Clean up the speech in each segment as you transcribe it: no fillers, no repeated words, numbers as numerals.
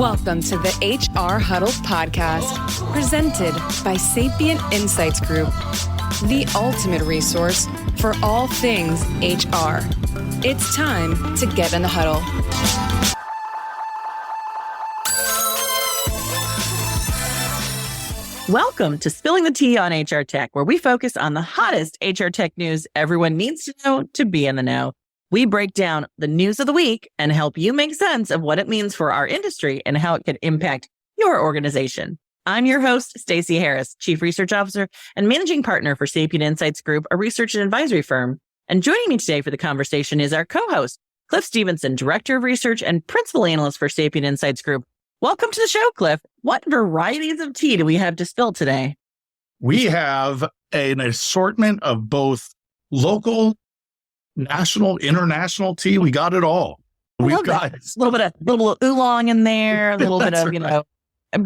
Welcome to the HR Huddle podcast, presented by Sapient Insights Group, the ultimate resource for all things HR. It's time to get in the huddle. Welcome to Spilling the Tea on HR Tech, where we focus on the hottest HR tech news everyone needs to know to be in the know. We break down the news of the week and help you make sense of what it means for our industry and how it can impact your organization. I'm your host, Stacey Harris, Chief Research Officer and Managing Partner for Sapient Insights Group, a research and advisory firm. And joining me today for the conversation is our co-host, Cliff Stevenson, Director of Research and Principal Analyst for Sapient Insights Group. Welcome to the show, Cliff. What varieties of tea do we have to spill today? We have an assortment of both local, national, international tea. We got it all. We've got a little bit of oolong in there, a little bit of,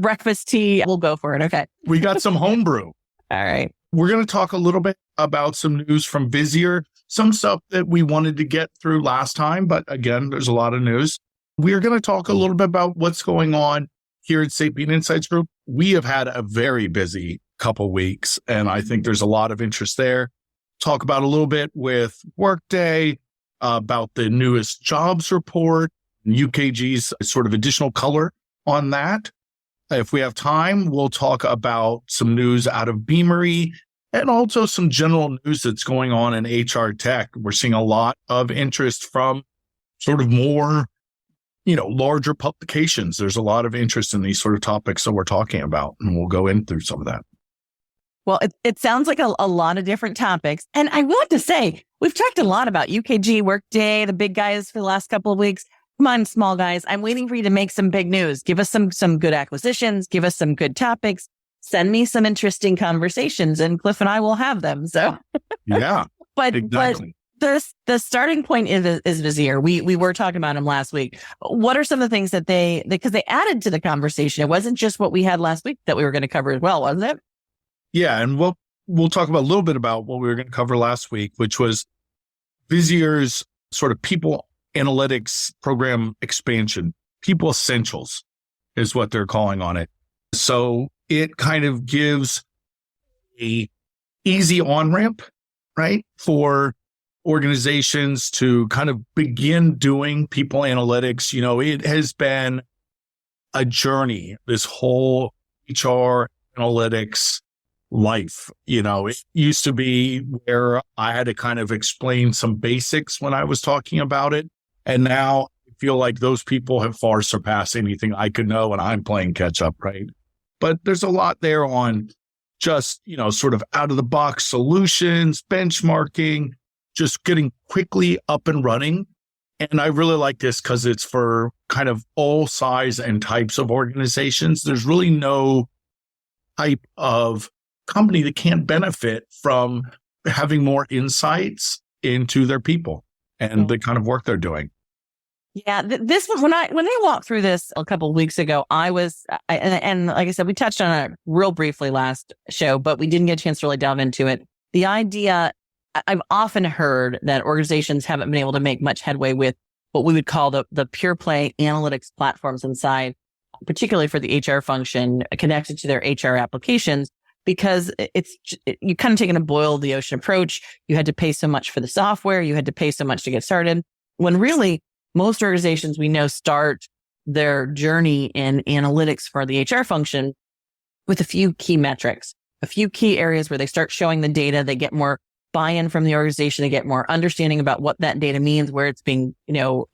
breakfast tea. We'll go for it. Okay. We got some homebrew. All right. We're going to talk a little bit about some news from Visier, some stuff that we wanted to get through last time, but again, there's a lot of news. We're going to talk a little bit about what's going on here at Sapient Insights Group. We have had a very busy couple weeks, and I think there's a lot of interest there. Talk about a little bit with Workday, about the newest jobs report, UKG's sort of additional color on that. If we have time, we'll talk about some news out of Beamery and also some general news that's going on in HR tech. We're seeing a lot of interest from sort of more, larger publications. There's a lot of interest in these sort of topics that we're talking about, and we'll go in through some of that. Well, it sounds like a lot of different topics. And I want to say, we've talked a lot about UKG, Workday, the big guys for the last couple of weeks. Come on, small guys. I'm waiting for you to make some big news. Give us some good acquisitions. Give us some good topics. Send me some interesting conversations, and Cliff and I will have them. So, yeah, but exactly. But the starting point is Visier. We were talking about them last week. What are some of the things that because they added to the conversation? It wasn't just what we had last week that we were going to cover as well, wasn't it? Yeah, and we'll talk about a little bit about what we were going to cover last week, which was Visier's sort of people analytics program expansion. People Essentials is what they're calling on it. So it kind of gives a easy on-ramp, right, for organizations to kind of begin doing people analytics. It has been a journey, this whole HR analytics life. It used to be where I had to kind of explain some basics when I was talking about it. And now I feel like those people have far surpassed anything I could know, and I'm playing catch up, right? But there's a lot there on just, sort of out of the box solutions, benchmarking, just getting quickly up and running. And I really like this because it's for kind of all size and types of organizations. There's really no type of company that can't benefit from having more insights into their people and the kind of work they're doing. Yeah, this was when I walked through this a couple of weeks ago. And like I said, we touched on it real briefly last show, but we didn't get a chance to really delve into it. The idea, I've often heard that organizations haven't been able to make much headway with what we would call the pure play analytics platforms inside, particularly for the HR function connected to their HR applications, because you kind of taking a boil the ocean approach. You had to pay so much for the software. You had to pay so much to get started, when really most organizations we know start their journey in analytics for the HR function with a few key metrics, a few key areas where they start showing the data. They get more buy-in from the organization. They get more understanding about what that data means, where it's being,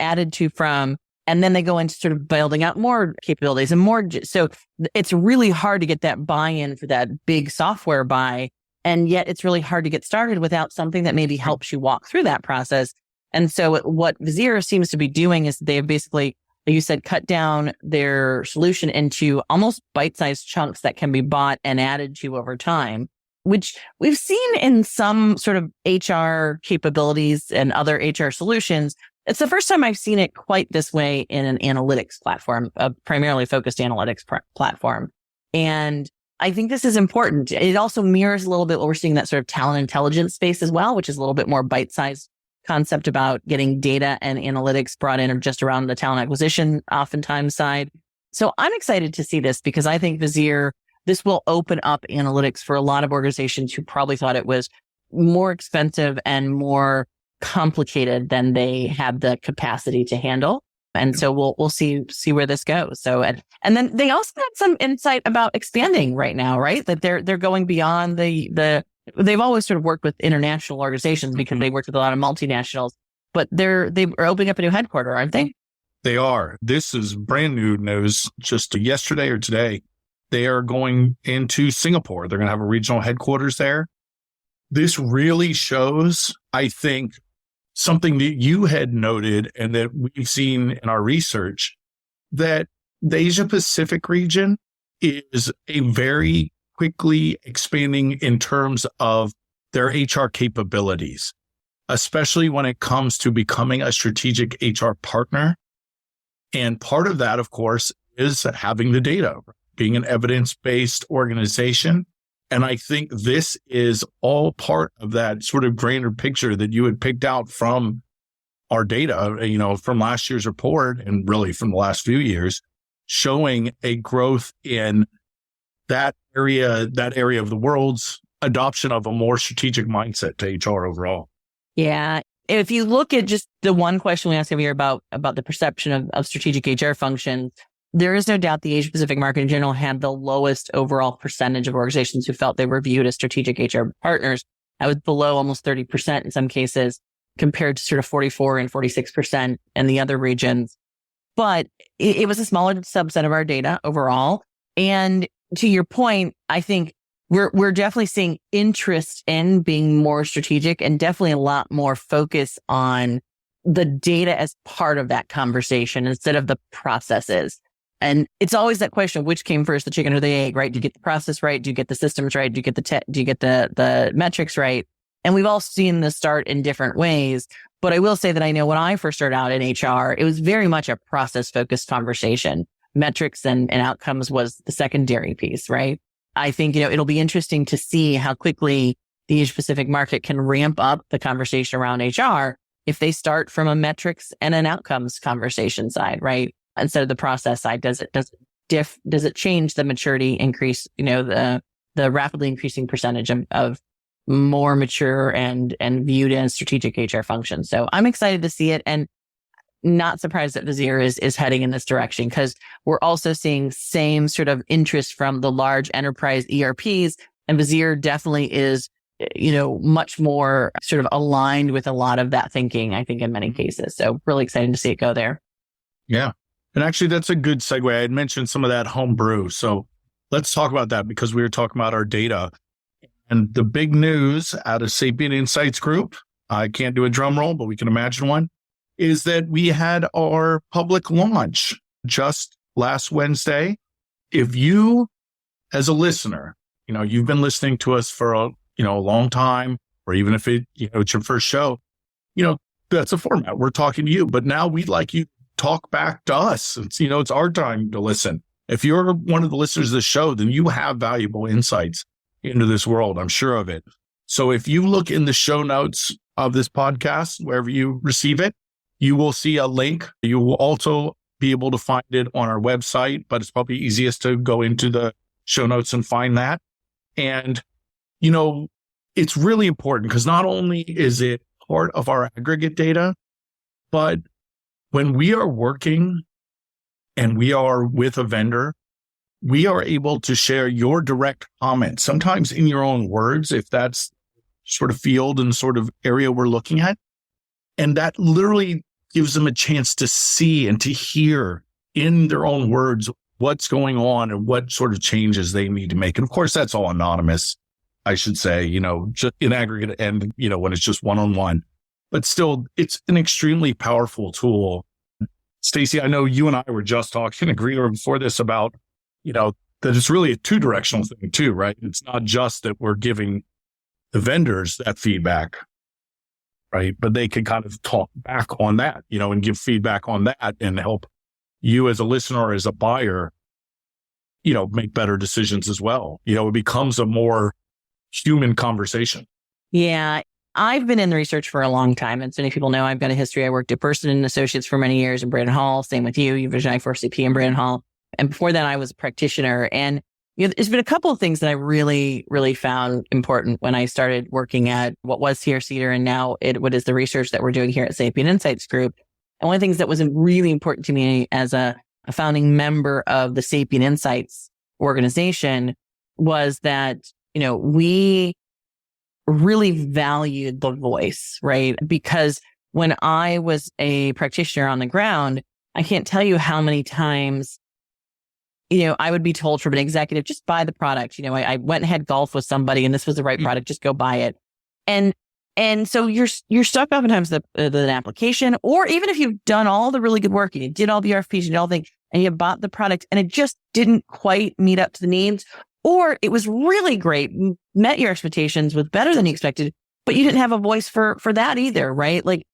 added to from. And then they go into sort of building out more capabilities and more. So it's really hard to get that buy-in for that big software buy. And yet it's really hard to get started without something that maybe helps you walk through that process. And so what Visier seems to be doing is they've basically, like you said, cut down their solution into almost bite-sized chunks that can be bought and added to over time, which we've seen in some sort of HR capabilities and other HR solutions. It's the first time I've seen it quite this way in an analytics platform, a primarily focused analytics platform. And I think this is important. It also mirrors a little bit what we're seeing in that sort of talent intelligence space as well, which is a little bit more bite-sized concept about getting data and analytics brought in or just around the talent acquisition oftentimes side. So I'm excited to see this because I think Visier, this will open up analytics for a lot of organizations who probably thought it was more expensive and more complicated than they have the capacity to handle. And so we'll see where this goes. So, and then they also had some insight about expanding right now, right? That they're going beyond they've always sort of worked with international organizations because they worked with a lot of multinationals, but they are opening up a new headquarters, aren't they? They are. This is brand new news. Just yesterday or today, they are going into Singapore. They're going to have a regional headquarters there. This really shows, I think, something that you had noted and that we've seen in our research, that the Asia Pacific region is a very quickly expanding in terms of their HR capabilities, especially when it comes to becoming a strategic HR partner. And part of that, of course, is having the data, being an evidence-based organization. And I think this is all part of that sort of grander picture that you had picked out from our data, from last year's report and really from the last few years, showing a growth in that area of the world's adoption of a more strategic mindset to HR overall. Yeah. If you look at just the one question we asked every year about the perception of strategic HR functions, there is no doubt the Asia Pacific market in general had the lowest overall percentage of organizations who felt they were viewed as strategic HR partners. That was below almost 30% in some cases, compared to sort of 44 and 46% in the other regions. But it was a smaller subset of our data overall. And to your point, I think we're definitely seeing interest in being more strategic and definitely a lot more focus on the data as part of that conversation instead of the processes. And it's always that question of which came first, the chicken or the egg, right? Do you get the process right? Do you get the systems right? Do you get the metrics right? And we've all seen this start in different ways. But I will say that I know when I first started out in HR, it was very much a process-focused conversation. Metrics and outcomes was the secondary piece, right? I think, it'll be interesting to see how quickly the Asia Pacific market can ramp up the conversation around HR if they start from a metrics and an outcomes conversation side, right? Instead of the process side. Does it change the maturity increase, the rapidly increasing percentage of more mature and viewed as strategic HR functions. So I'm excited to see it and not surprised that Visier is heading in this direction because we're also seeing same sort of interest from the large enterprise ERPs, and Visier definitely is, much more sort of aligned with a lot of that thinking, I think, in many cases. So really excited to see it go there. Yeah. And actually, that's a good segue. I had mentioned some of that home brew. So let's talk about that because we were talking about our data. And the big news out of Sapient Insights Group, I can't do a drum roll, but we can imagine one, is that we had our public launch just last Wednesday. If you, as a listener, you've been listening to us for a long time, or even if it's your first show, that's a format. We're talking to you, but now we'd like you to talk back to us. It's our time to listen. If you're one of the listeners of the show, then you have valuable insights into this world. I'm sure of it. So if you look in the show notes of this podcast, wherever you receive it, you will see a link. You will also be able to find it on our website, but it's probably easiest to go into the show notes and find that. And, it's really important because not only is it part of our aggregate data, but when we are working and we are with a vendor, we are able to share your direct comments, sometimes in your own words, if that's sort of field and sort of area we're looking at. And that literally gives them a chance to see and to hear in their own words what's going on and what sort of changes they need to make. And of course, that's all anonymous, I should say, just in aggregate and, when it's just one-on-one. But still, it's an extremely powerful tool. Stacey, I know you and I were just talking, agreeing before this about, that it's really a two-directional thing too, right? It's not just that we're giving the vendors that feedback, right? But they can kind of talk back on that, and give feedback on that and help you as a listener or as a buyer, make better decisions as well. It becomes a more human conversation. Yeah. I've been in the research for a long time. And so many people know I've got a history. I worked at Person and Associates for many years in Brandon Hall. Same with you. You visionary for CP in Brandon Hall. And before that, I was a practitioner. And there's been a couple of things that I really, really found important when I started working at what was here Cedar and now what is the research that we're doing here at Sapient Insights Group. And one of the things that was really important to me as a founding member of the Sapient Insights organization was that, we really valued the voice, right? Because when I was a practitioner on the ground, I can't tell you how many times, I would be told from an executive, just buy the product. I went and had golf with somebody and this was the right product, just go buy it. And so you're stuck oftentimes with an application, or even if you've done all the really good work and you did all the RFPs, you did all the things, and you bought the product and it just didn't quite meet up to the needs, or it was really great, met your expectations, was better than you expected, but you didn't have a voice for that either, right? Like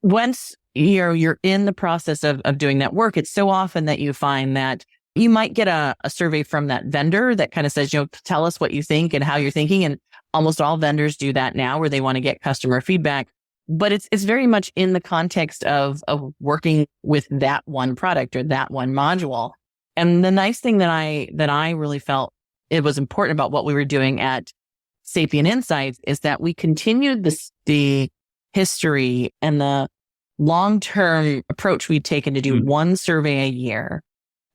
once you're in the process of doing that work, it's so often that you find that you might get a survey from that vendor that kind of says, tell us what you think and how you're thinking. And almost all vendors do that now where they want to get customer feedback. But it's very much in the context of working with that one product or that one module. And the nice thing that I really felt it was important about what we were doing at Sapient Insights is that we continued the history and the long-term approach we'd taken to do one survey a year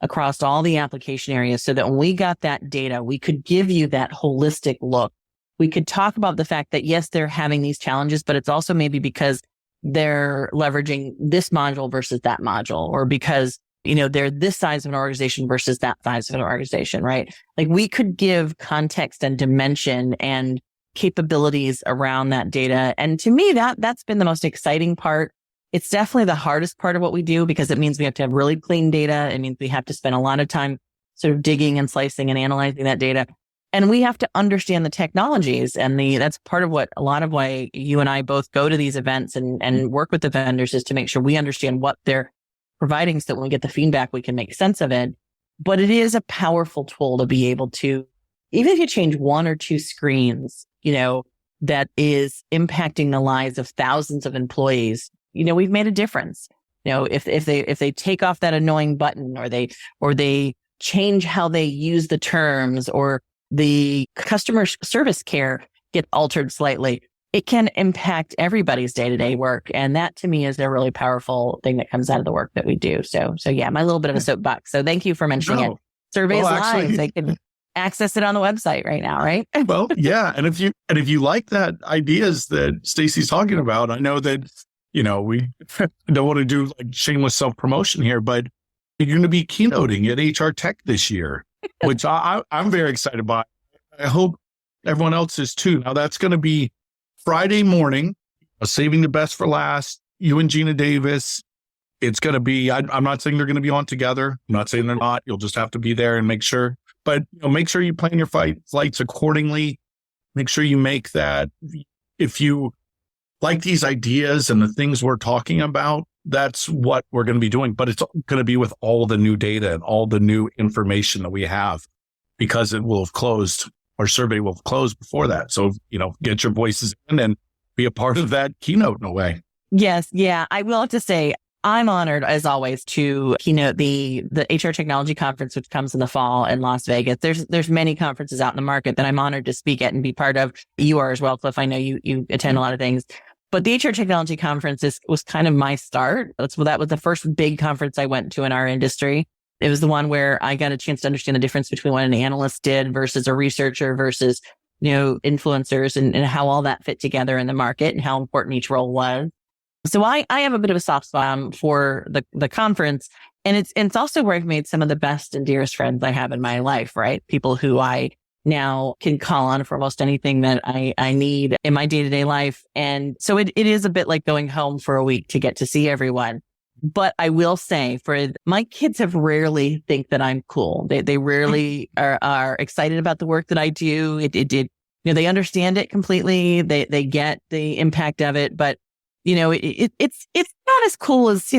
across all the application areas so that when we got that data, we could give you that holistic look. We could talk about the fact that, yes, they're having these challenges, but it's also maybe because they're leveraging this module versus that module, or because, they're this size of an organization versus that size of an organization, right? Like we could give context and dimension and capabilities around that data. And to me, that's been the most exciting part. It's definitely the hardest part of what we do because it means we have to have really clean data. It means we have to spend a lot of time sort of digging and slicing and analyzing that data. And we have to understand the technologies. And that's part of a lot of why you and I both go to these events and work with the vendors is to make sure we understand what they're providing so that when we get the feedback, we can make sense of it. But it is a powerful tool to be able to, even if you change one or two screens, that is impacting the lives of thousands of employees, we've made a difference. If they take off that annoying button or they change how they use the terms or the customer service care get altered slightly, it can impact everybody's day-to-day work. And that to me is a really powerful thing that comes out of the work that we do. So yeah, my little bit of a soapbox. So thank you for mentioning it. Surveys live. They can access it on the website right now, right? Well, yeah. And if you like that ideas that Stacey's talking about, I know that, we don't want to do like shameless self-promotion here, but you're going to be keynoting at HR Tech this year, which I'm very excited about. I hope everyone else is too. Now that's going to be Friday morning, saving the best for last, you and Gina Davis. It's going to be, I'm not saying they're going to be on together. I'm not saying they're not. You'll just have to be there and make sure. But make sure you plan your flights accordingly. Make sure you make that. If you like these ideas and the things we're talking about, that's what we're going to be doing. But it's going to be with all the new data and all the new information that we have, because it will have closed. Our survey will have closed before that. So, get your voices in and be a part of that keynote in a way. Yes. Yeah. I will have to say, I'm honored, as always, to keynote the HR Technology Conference, which comes in the fall in Las Vegas. There's many conferences out in the market that I'm honored to speak at and be part of. You are as well, Cliff. I know you attend a lot of things. But the HR Technology Conference was kind of my start. That was the first big conference I went to in our industry. It was the one where I got a chance to understand the difference between what an analyst did versus a researcher versus, influencers and how all that fit together in the market and how important each role was. So I have a bit of a soft spot for the conference. And it's also where I've made some of the best and dearest friends I have in my life, right? People who I now can call on for almost anything that I need in my day-to-day life. And so it is a bit like going home for a week to get to see everyone. But I will say, my kids have rarely think that I'm cool. They rarely are excited about the work that I do. They understand it completely. They get the impact of it, but it's not as cool as,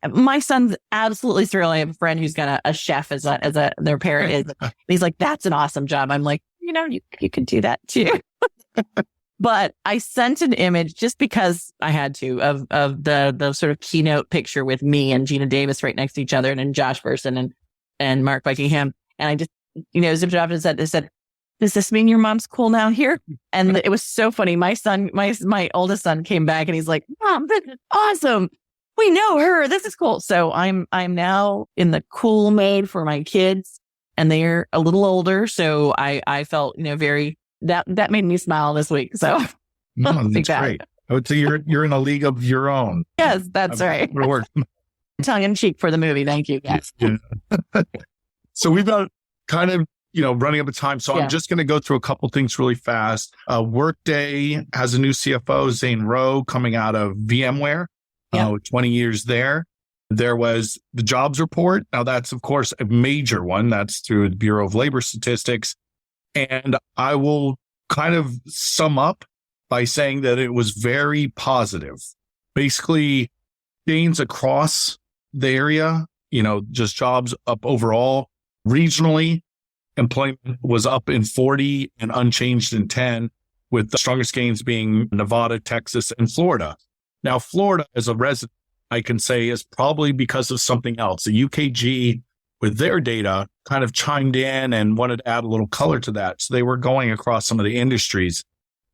my son's absolutely thrilled. I have a friend who's got a chef as their parent is. And he's like, that's an awesome job. I'm like, you could do that too. But I sent an image just because I had to of the sort of keynote picture with me and Gina Davis right next to each other, and then Josh Burson and Mark Buckingham. And I just, zipped it off and said, does this mean your mom's cool now here? And it was so funny. My son, my oldest son came back and he's like, Mom, this is awesome. We know her. This is cool. So I'm now in the cool mode for my kids, and they're a little older. So I felt, very, that made me smile this week. So no, that's great. I would say you're in a league of your own. Yes, that's right. Tongue in cheek for the movie. Thank you. Yes. Yeah. So we've got kind of, running up a time. So I'm just going to go through a couple things really fast. Workday has a new CFO, Zane Rowe, coming out of VMware, 20 years there. There was the jobs report. Now that's, of course, a major one. That's through the Bureau of Labor Statistics. And I will kind of sum up by saying that it was very positive. Basically, gains across the area, just jobs up overall. Regionally, employment was up in 40 and unchanged in 10, with the strongest gains being Nevada, Texas, and Florida. Now, Florida, as a resident, I can say is probably because of something else. The UKG, with their data, kind of chimed in and wanted to add a little color to that. So they were going across some of the industries.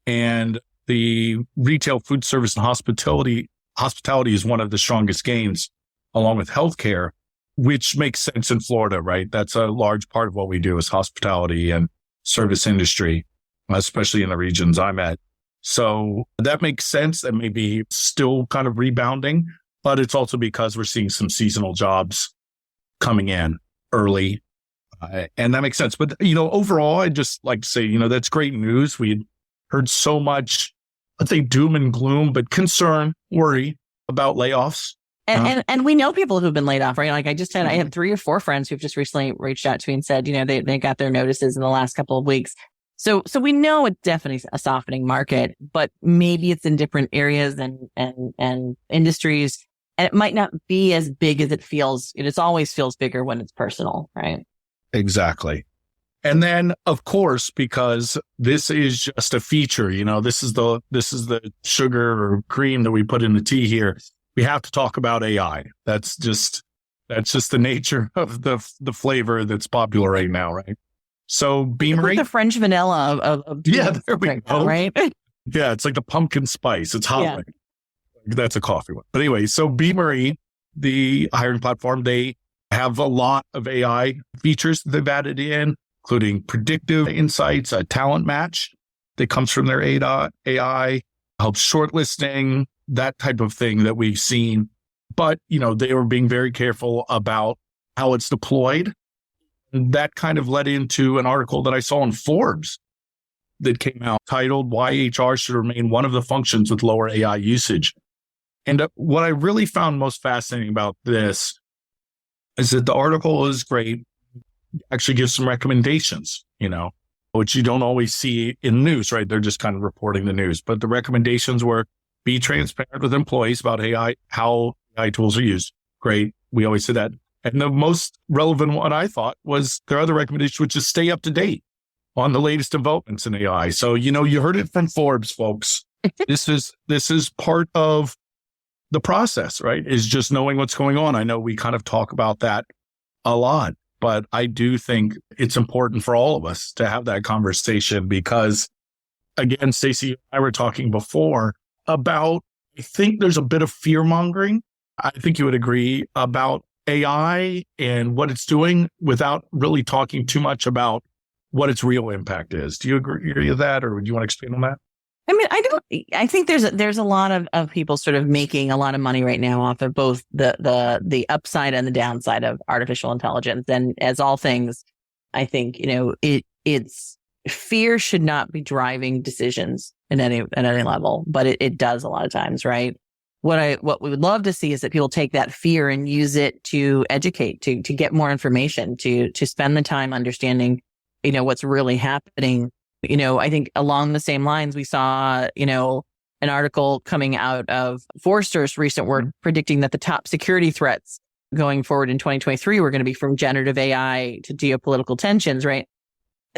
And the retail, food service, and hospitality is one of the strongest gains, along with healthcare, which makes sense in Florida, right? That's a large part of what we do is hospitality and service industry, especially in the regions I'm at. So that makes sense. That may be still kind of rebounding, but it's also because we're seeing some seasonal jobs coming in early. And that makes sense. But, overall, I'd just like to say, that's great news. We heard so much, let's say, doom and gloom, but concern, worry about layoffs. And we know people who've been laid off, right? Like I had 3 or 4 friends who've just recently reached out to me and said, they got their notices in the last couple of weeks. So we know it's definitely a softening market, but maybe it's in different areas and industries, and it might not be as big as it feels. It always feels bigger when it's personal, right? Exactly. And then, of course, because this is just a feature, this is the sugar or cream that we put in the tea here. We have to talk about AI. That's just the nature of the flavor that's popular right now, right? So Beamery, like the French vanilla of there we right go. Now, right? Yeah, it's like the pumpkin spice. It's hot. Yeah. That's a coffee one. But anyway, so Beamery, the hiring platform, they have a lot of AI features that they've added in, including predictive insights, a talent match that comes from their AI, helps shortlisting, that type of thing that we've seen. But, they were being very careful about how it's deployed. And that kind of led into an article that I saw in Forbes that came out titled "Why HR Should Remain One of the Functions with Lower AI Usage." And what I really found most fascinating about this is that the article is great, actually gives some recommendations, which you don't always see in news, right? They're just kind of reporting the news. But the recommendations were be transparent with employees about AI, how AI tools are used. Great. We always say that. And the most relevant one I thought was their other recommendation, which is stay up to date on the latest developments in AI. So, you heard it from Forbes, folks. This is part of the process, right? Is just knowing what's going on. I know we kind of talk about that a lot, but I do think it's important for all of us to have that conversation because, again, Stacey and I were talking before about, I think there's a bit of fear mongering. I think you would agree about AI and what it's doing without really talking too much about what its real impact is. Do you agree with that, or would you want to expand on that? I mean, I think there's a lot of people sort of making a lot of money right now off of both the upside and the downside of artificial intelligence. And as all things, I think, it's fear should not be driving decisions at any level, but it does a lot of times, right? What we would love to see is that people take that fear and use it to educate, to get more information, to spend the time understanding, what's really happening. I think along the same lines, we saw, an article coming out of Forrester's recent work predicting that the top security threats going forward in 2023 were going to be from generative AI to geopolitical tensions, right?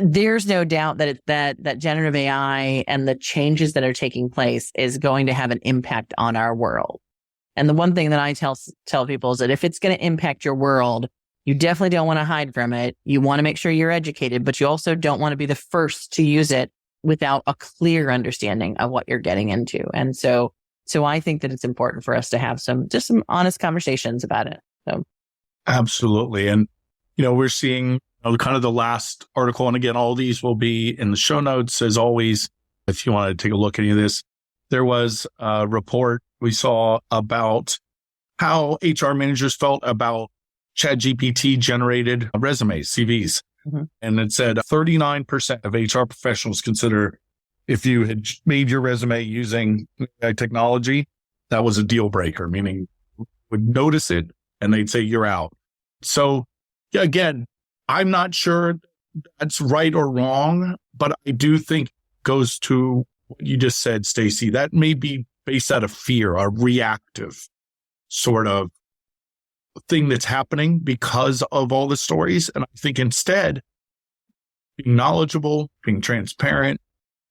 there's no doubt that generative AI and the changes that are taking place is going to have an impact on our world. And the one thing that I tell people is that if it's going to impact your world, you definitely don't want to hide from it. You want to make sure you're educated, but you also don't want to be the first to use it without a clear understanding of what you're getting into. And so I think that it's important for us to have some honest conversations about it. So. Absolutely. And, we're seeing kind of the last article. And again, all these will be in the show notes as always. If you want to take a look at any of this, there was a report we saw about how HR managers felt about ChatGPT generated resumes, CVs. Mm-hmm. And it said 39% of HR professionals consider if you had made your resume using AI technology, that was a deal breaker, meaning would notice it and they'd say you're out. So again, I'm not sure that's right or wrong, but I do think it goes to what you just said, Stacey. That may be based out of fear, a reactive sort of thing that's happening because of all the stories. And I think instead, being knowledgeable, being transparent,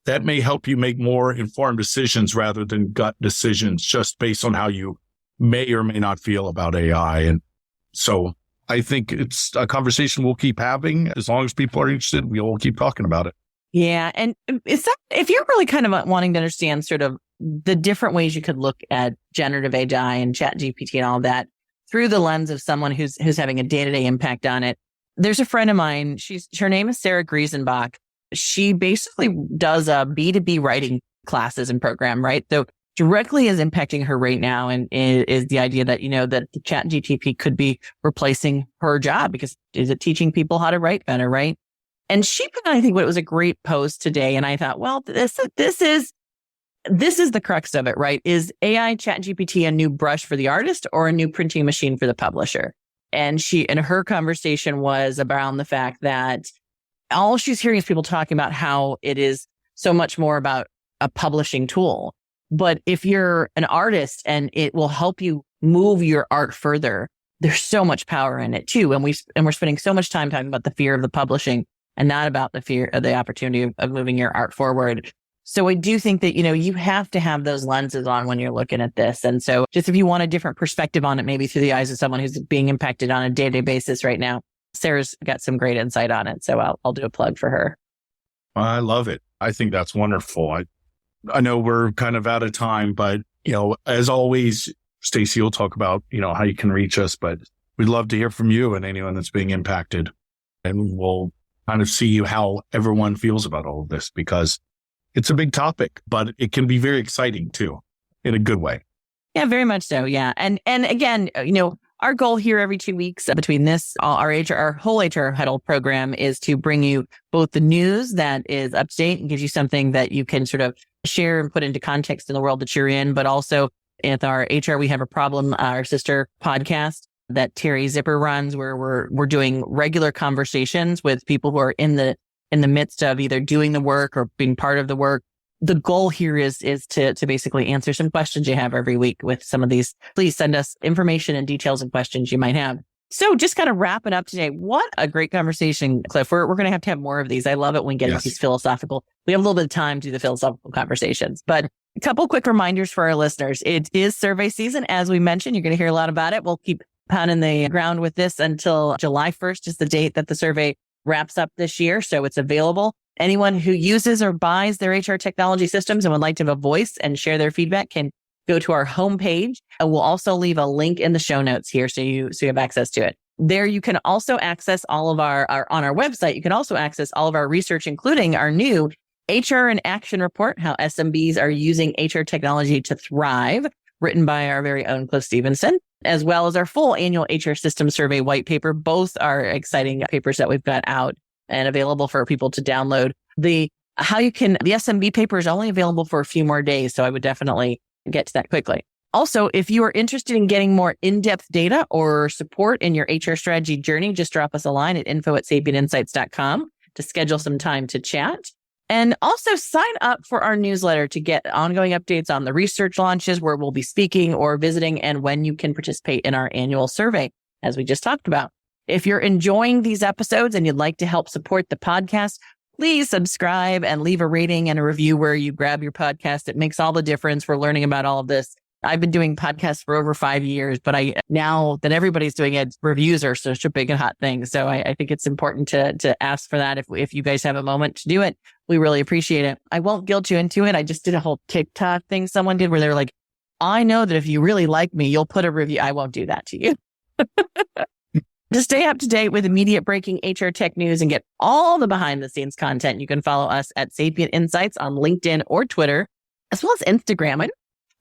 that may help you make more informed decisions rather than gut decisions just based on how you may or may not feel about AI. And so I think it's a conversation we'll keep having. As long as people are interested, we'll keep talking about it. Yeah. And if you're really kind of wanting to understand sort of the different ways you could look at generative AI and ChatGPT and all that through the lens of someone who's having a day-to-day impact on it, there's a friend of mine. Her name is Sarah Griesenbach. She basically does a B2B writing classes and program, right? So directly is impacting her right now, and is the idea that, that the ChatGPT could be replacing her job because is it teaching people how to write better, right? And she put, I think, what was a great post today, and I thought, well, this is the crux of it, right? Is AI ChatGPT a new brush for the artist or a new printing machine for the publisher? And her conversation was around the fact that all she's hearing is people talking about how it is so much more about a publishing tool. But if you're an artist and it will help you move your art further, there's so much power in it too. And we're spending so much time talking about the fear of the publishing and not about the fear of the opportunity of moving your art forward. So I do think that, you have to have those lenses on when you're looking at this. And so just if you want a different perspective on it, maybe through the eyes of someone who's being impacted on a day-to-day basis right now, Sarah's got some great insight on it. So I'll do a plug for her. I love it. I think that's wonderful. I know we're kind of out of time, but, as always, Stacey will talk about, how you can reach us, but we'd love to hear from you and anyone that's being impacted. And we'll kind of see how everyone feels about all of this, because it's a big topic, but it can be very exciting too, in a good way. Yeah, very much so. Yeah. And again, our goal here every 2 weeks between this, our whole HR huddle program is to bring you both the news that is up to date and gives you something that you can sort of share and put into context in the world that you're in, but also with our HR We Have a Problem, our sister podcast that Terry Zipper runs, where we're doing regular conversations with people who are in the midst of either doing the work or being part of the work. The goal here is to basically answer some questions you have every week with some of these. Please send us information and details and questions you might have. So just kind of wrapping up today. What a great conversation, Cliff. We're going to have more of these. I love it when we get into these philosophical. We have a little bit of time to do the philosophical conversations, but a couple quick reminders for our listeners. It is survey season. As we mentioned, you're going to hear a lot about it. We'll keep pounding the ground with this until July 1st is the date that the survey wraps up this year. So it's available. Anyone who uses or buys their HR technology systems and would like to have a voice and share their feedback can go to our homepage. And we'll also leave a link in the show notes here so you have access to it. There you can also access all of our on our website. You can also access all of our research, including our new HR in Action report, how SMBs are using HR technology to thrive, written by our very own Cliff Stevenson, as well as our full annual HR system survey white paper. Both are exciting papers that we've got out and available for people to download. The SMB paper is only available for a few more days, so I would definitely get to that quickly. Also, if you are interested in getting more in-depth data or support in your HR strategy journey, just drop us a line at info@sapientinsights.com to schedule some time to chat. And also sign up for our newsletter to get ongoing updates on the research launches, where we'll be speaking or visiting, and when you can participate in our annual survey, as we just talked about. If you're enjoying these episodes and you'd like to help support the podcast, please subscribe and leave a rating and a review where you grab your podcast. It makes all the difference. We're learning about all of this. I've been doing podcasts for over 5 years, but now that everybody's doing it, reviews are such a big and hot thing. So I think it's important to ask for that. If you guys have a moment to do it, we really appreciate it. I won't guilt you into it. I just did a whole TikTok thing someone did where they were like, I know that if you really like me, you'll put a review. I won't do that to you. To stay up to date with immediate breaking HR tech news and get all the behind the scenes content, you can follow us at Sapient Insights on LinkedIn or Twitter, as well as Instagram.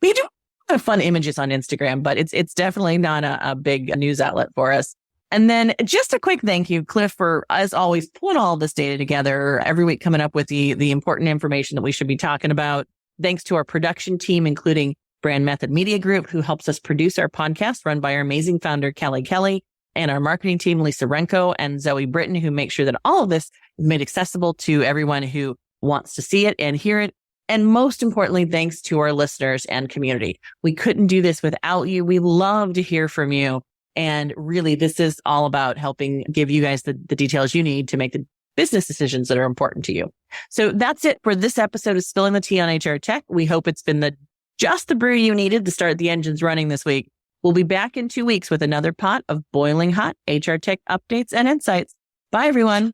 We do have fun images on Instagram, but it's definitely not a big news outlet for us. And then just a quick thank you, Cliff, for, as always, pulling all this data together every week, coming up with the important information that we should be talking about. Thanks to our production team, including Brand Method Media Group, who helps us produce our podcast, run by our amazing founder, Kelly, and our marketing team, Lisa Renko and Zoe Britton, who make sure that all of this is made accessible to everyone who wants to see it and hear it. And most importantly, thanks to our listeners and community. We couldn't do this without you. We love to hear from you. And really, this is all about helping give you guys the details you need to make the business decisions that are important to you. So that's it for this episode of Spilling the Tea on HR Tech. We hope it's been just the brew you needed to start the engines running this week. We'll be back in 2 weeks with another pot of boiling hot HR Tech updates and insights. Bye, everyone.